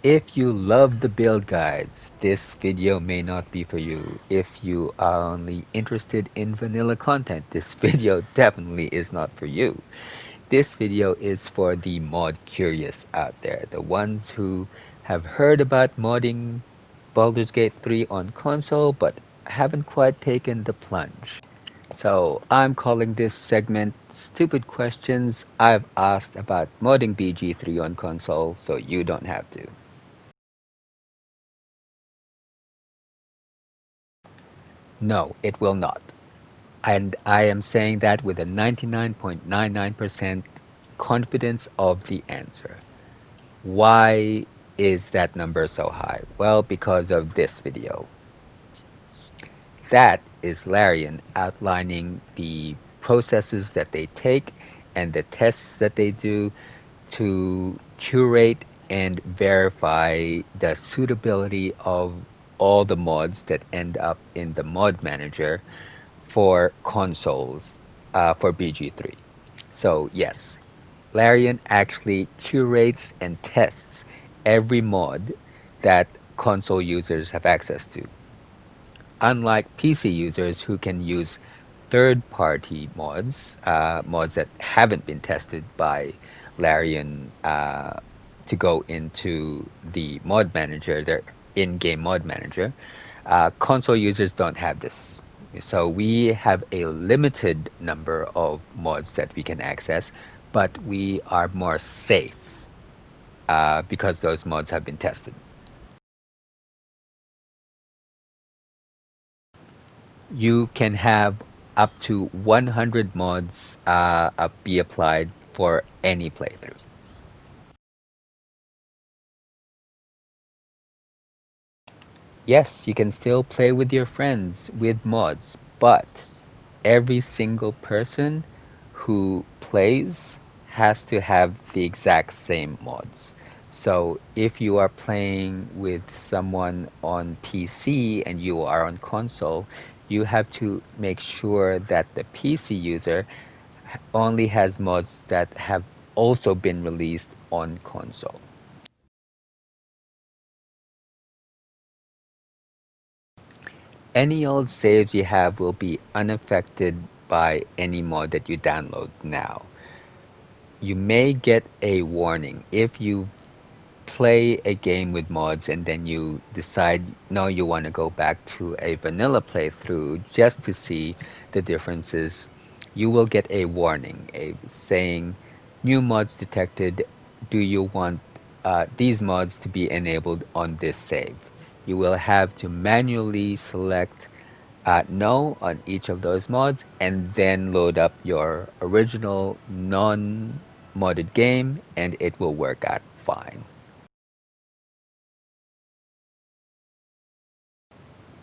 If you love the build guides, this video may not be for you. If you are only interested in vanilla content, this video definitely is not for you. This video is for the mod curious out there, the ones who have heard about modding Baldur's Gate 3 on console but haven't quite taken the plunge. So I'm calling this segment Stupid Questions I've Asked About Modding BG3 on console so you don't have to. No, it will not. And I am saying that with a 99.99% confidence of the answer. Why is that number so high? Well, because of this video. That is Larian outlining the processes that they take and the tests that they do to curate and verify the suitability of all the mods that end up in the mod manager for consoles for BG3. So yes, Larian actually curates and tests every mod that console users have access to. Unlike PC users who can use third-party mods, mods that haven't been tested by Larian to go into the mod manager, their in-game mod manager, console users don't have this. So we have a limited number of mods that we can access, but we are more safe because those mods have been tested. You can have up to 100 mods be applied for any playthrough. Yes, you can still play with your friends with mods, but every single person who plays has to have the exact same mods. So if you are playing with someone on PC and you are on console, you have to make sure that the PC user only has mods that have also been released on console. Any old saves you have will be unaffected by any mod that you download now. You may get a warning if you play a game with mods and then you decide no, you want to go back to a vanilla playthrough just to see the differences. You will get a warning, saying new mods detected. Do you want these mods to be enabled on this save? You will have to manually select no on each of those mods and then load up your original non-modded game and it will work out fine.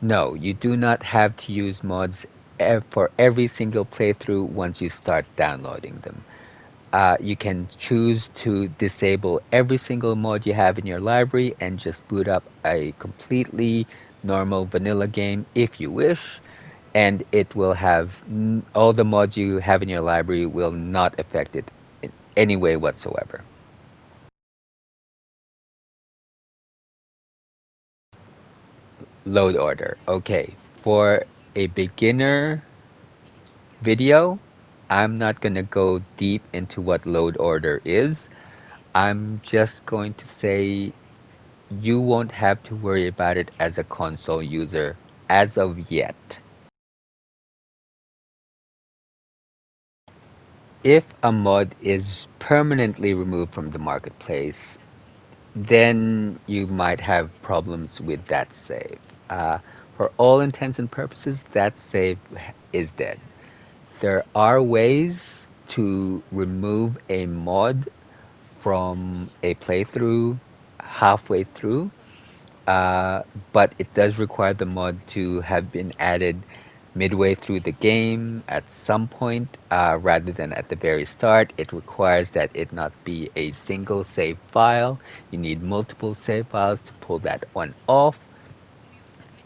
No, you do not have to use mods for every single playthrough once you start downloading them. You can choose to disable every single mod you have in your library and just boot up a completely normal vanilla game if you wish, and it will have all the mods you have in your library will not affect it in any way whatsoever. Load order. Okay, for a beginner video, I'm not going to go deep into what load order is. I'm just going to say you won't have to worry about it as a console user as of yet. If a mod is permanently removed from the marketplace, then you might have problems with that save. For all intents and purposes, that save is dead. There are ways to remove a mod from a playthrough halfway through, but it does require the mod to have been added midway through the game at some point rather than at the very start. It requires that it not be a single save file. You need multiple save files to pull that one off,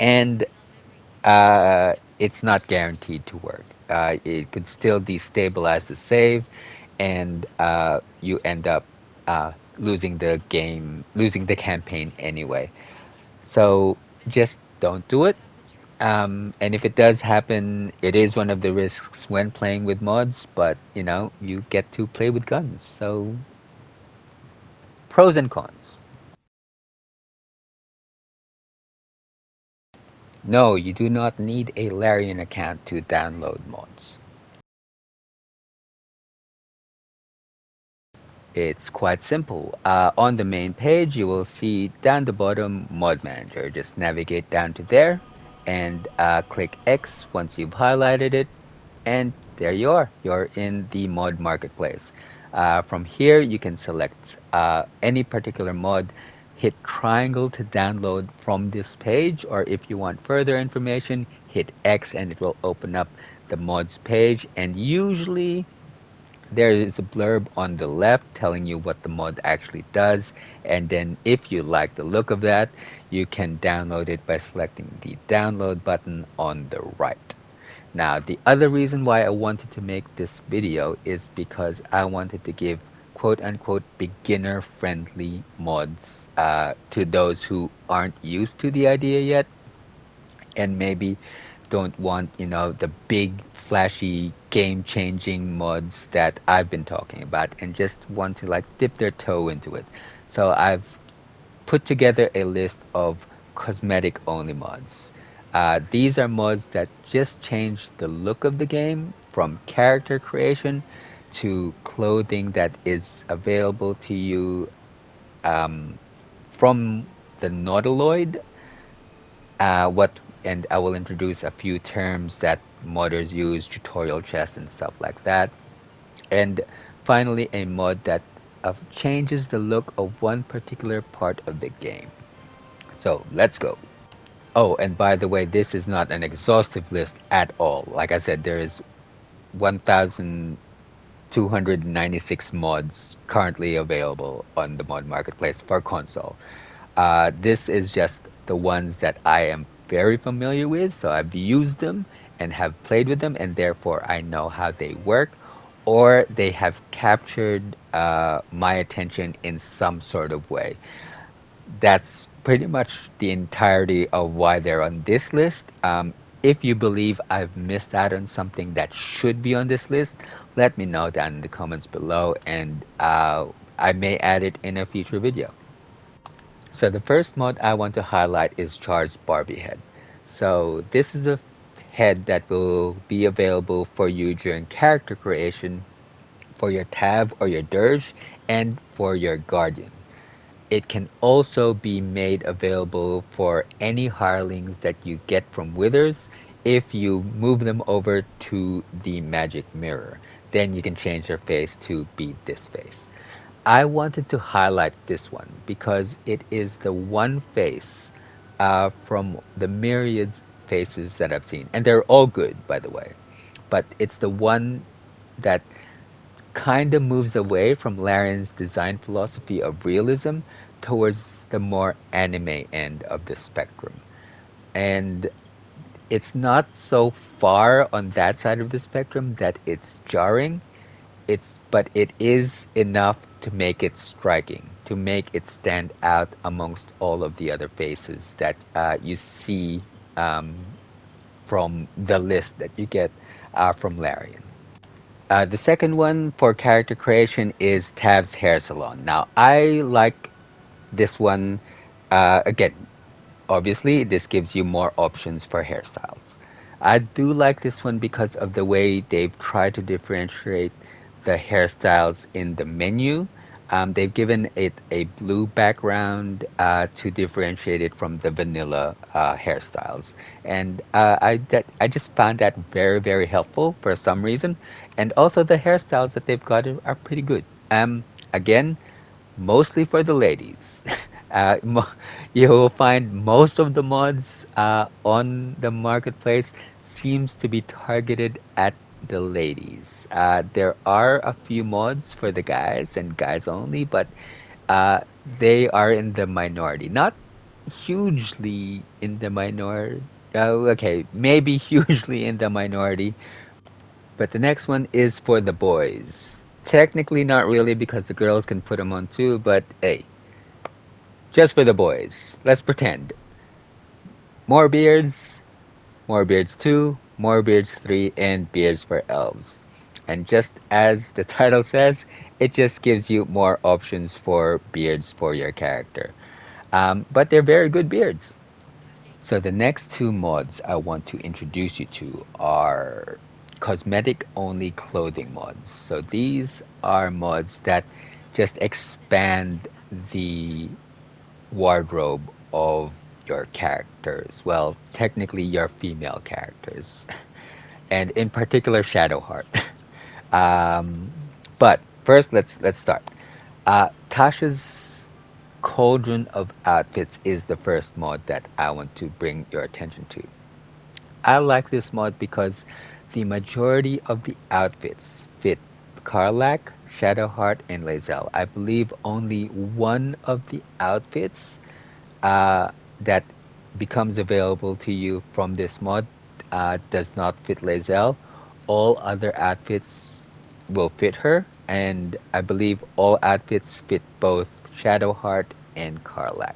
and it's not guaranteed to work. It could still destabilize the save, and you end up losing the game, losing the campaign anyway. So just don't do it. And if it does happen, it is one of the risks when playing with mods, but you get to play with guns. So pros and cons. No, you do not need a Larian account to download mods. It's quite simple. On the main page, you will see down the bottom Mod Manager. Just navigate down to there and click X once you've highlighted it, and there you are. You're in the mod marketplace. From here, you can select any particular mod, hit triangle to download from this page, or if you want further information, hit X and it will open up the mods page. And usually, there is a blurb on the left telling you what the mod actually does, and then if you like the look of that, you can download it by selecting the download button on the right. Now, the other reason why I wanted to make this video is because I wanted to give quote unquote beginner friendly mods to those who aren't used to the idea yet and maybe don't want, the big, flashy, game-changing mods that I've been talking about and just want to like dip their toe into it. So I've put together a list of cosmetic only mods. These are mods that just change the look of the game from character creation to clothing that is available to you from the Nautiloid. What and I will introduce a few terms that modders use, tutorial chests and stuff like that. And finally, a mod that changes the look of one particular part of the game. So let's go. Oh, and by the way, this is not an exhaustive list at all. Like I said, there is 1,296 mods currently available on the mod marketplace for console. This is just the ones that I am very familiar with, so I've used them and have played with them, and therefore I know how they work, or they have captured my attention in some sort of way. That's pretty much the entirety of why they're on this list. If you believe I've missed out on something that should be on this list, let me know down in the comments below, and I may add it in a future video. So the first mod I want to highlight is CHAR'S Barbie head. So this is a head that will be available for you during character creation for your Tav or your Dirge and for your Guardian. It can also be made available for any hirelings that you get from Withers if you move them over to the magic mirror. Then you can change their face to be this face. I wanted to highlight this one because it is the one face from the myriads faces that I've seen, and they're all good, by the way. But it's the one that kind of moves away from Larian's design philosophy of realism towards the more anime end of the spectrum. And it's not so far on that side of the spectrum that it's jarring. But it is enough to make it striking, to make it stand out amongst all of the other faces that you see um, from the list that you get from Larian. The second one for character creation is Tav's Hair Salon. Now, I like this one. Again, obviously, this gives you more options for hairstyles. I do like this one because of the way they've tried to differentiate the hairstyles in the menu. They've given it a blue background to differentiate it from the vanilla hairstyles, and I just found that very very helpful for some reason. And also the hairstyles that they've got are pretty good. Again, mostly for the ladies. You will find most of the mods on the marketplace seems to be targeted at the ladies. There are a few mods for the guys and guys only, but uh, they are in the minority. Not hugely in the minority. Okay, maybe hugely in the minority, but the next one is for the boys. Technically, not really because the girls can put them on too, but hey, just for the boys. Let's pretend. More beards, more beards 2, more beards 3, and beards for elves. And just as the title says, it just gives you more options for beards for your character. But they're very good beards. So the next two mods I want to introduce you to are cosmetic only clothing mods. So these are mods that just expand the wardrobe of your characters. Well, technically your female characters, and in particular Shadowheart. um, but first, let's start. Tasha's Cauldron of Outfits is the first mod that I want to bring your attention to. I like this mod because the majority of the outfits fit Karlach, Shadowheart, and Lae'zel. I believe only one of the outfits that becomes available to you from this mod does not fit Lae'zel. All other outfits will fit her, and I believe all outfits fit both Shadowheart and Karlach.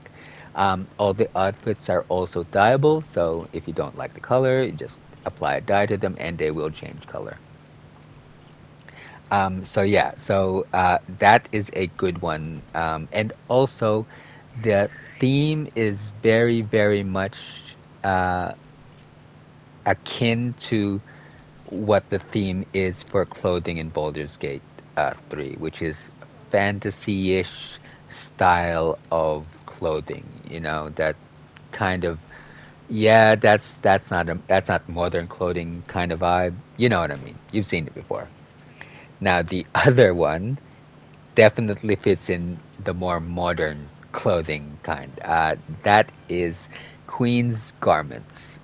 All the outfits are also dyeable, so if you don't like the color, you just apply a dye to them and they will change color. So yeah, so that is a good one. And also, the theme is very, very much uh, akin to what the theme is for clothing in Baldur's Gate 3, which is fantasy-ish style of clothing. You know, that kind of, yeah, that's not modern clothing kind of vibe. You know what I mean? You've seen it before. Now the other one definitely fits in the more modern clothing kind. That is Queen's Garments.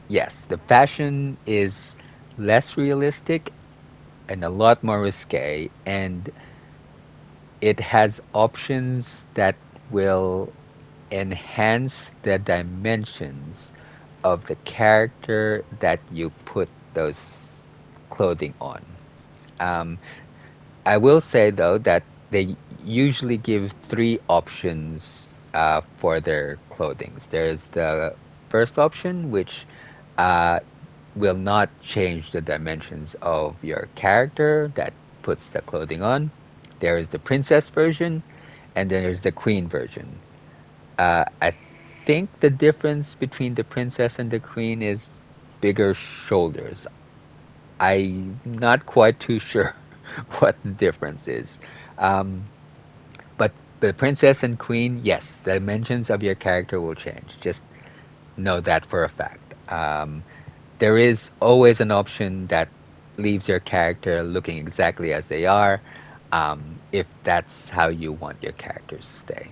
Yes, the fashion is less realistic and a lot more risque, and it has options that will enhance the dimensions of the character that you put those clothing on. Um, I will say though that they usually give three options for their clothings. There's the first option, which uh, will not change the dimensions of your character that puts the clothing on. There is the princess version, and then there's the queen version. I think the difference between the princess and the queen is bigger shoulders. I'm not quite too sure what the difference is. Um, but the princess and queen, yes, the dimensions of your character will change. Just know that for a fact. There is always an option that leaves your character looking exactly as they are, if that's how you want your characters to stay.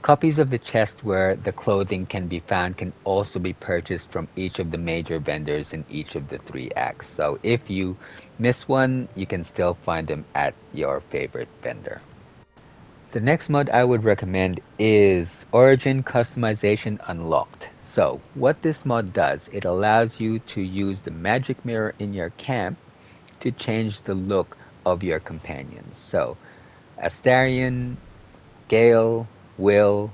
Copies of the chest where the clothing can be found can also be purchased from each of the major vendors in each of the three acts. So if you miss one, you can still find them at your favorite vendor. The next mod I would recommend is Origin Customization Unlocked. So what this mod does, it allows you to use the magic mirror in your camp to change the look of your companions. So Astarion, Gale, Will,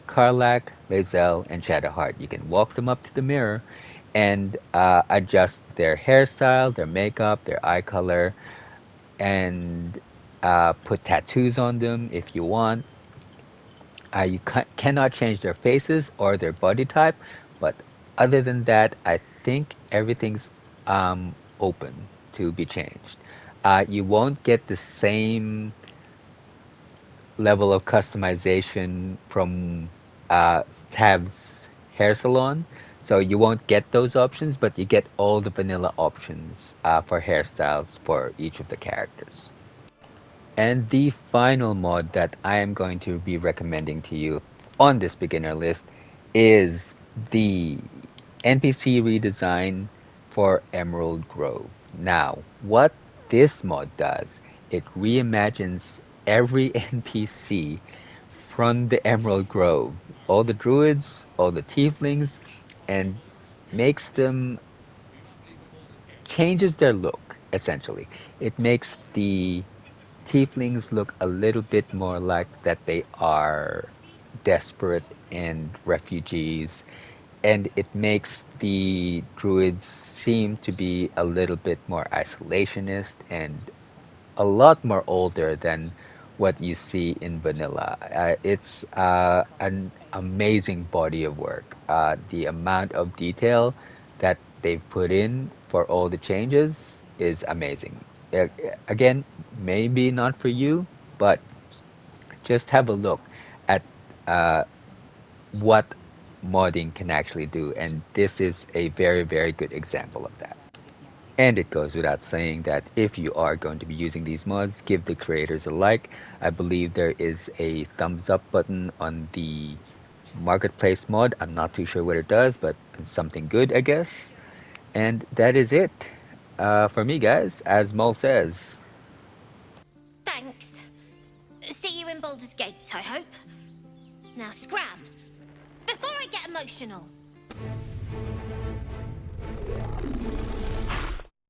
Karlach, Lae'zel, and Shadowheart. You can walk them up to the mirror and adjust their hairstyle, their makeup, their eye color, and put tattoos on them if you want. You cannot change their faces or their body type, but other than that, I think everything's open to be changed. You won't get the same level of customization from Tab's hair salon. So you won't get those options, but you get all the vanilla options for hairstyles for each of the characters. And the final mod that I am going to be recommending to you on this beginner list is the NPC redesign for Emerald Grove. Now, what this mod does, it reimagines every NPC from the Emerald Grove, all the druids, all the tieflings, and makes them changes their look. essentially. It makes the tieflings look a little bit more like that they are desperate and refugees, and it makes the druids seem to be a little bit more isolationist and a lot more older than what you see in vanilla. It's an amazing body of work. The amount of detail that they've put in for all the changes is amazing. Uh, Again, maybe not for you, but just have a look at uh, what modding can actually do, and this is a very, very good example of that. And it goes without saying that if you are going to be using these mods, give the creators a like. I believe there is a thumbs up button on the marketplace mod. I'm not too sure what it does, but it's something good, I guess. And that is it for me, guys. As Mol says, Thanks. See you in Baldur's Gate, I hope. Now scram, before I get emotional.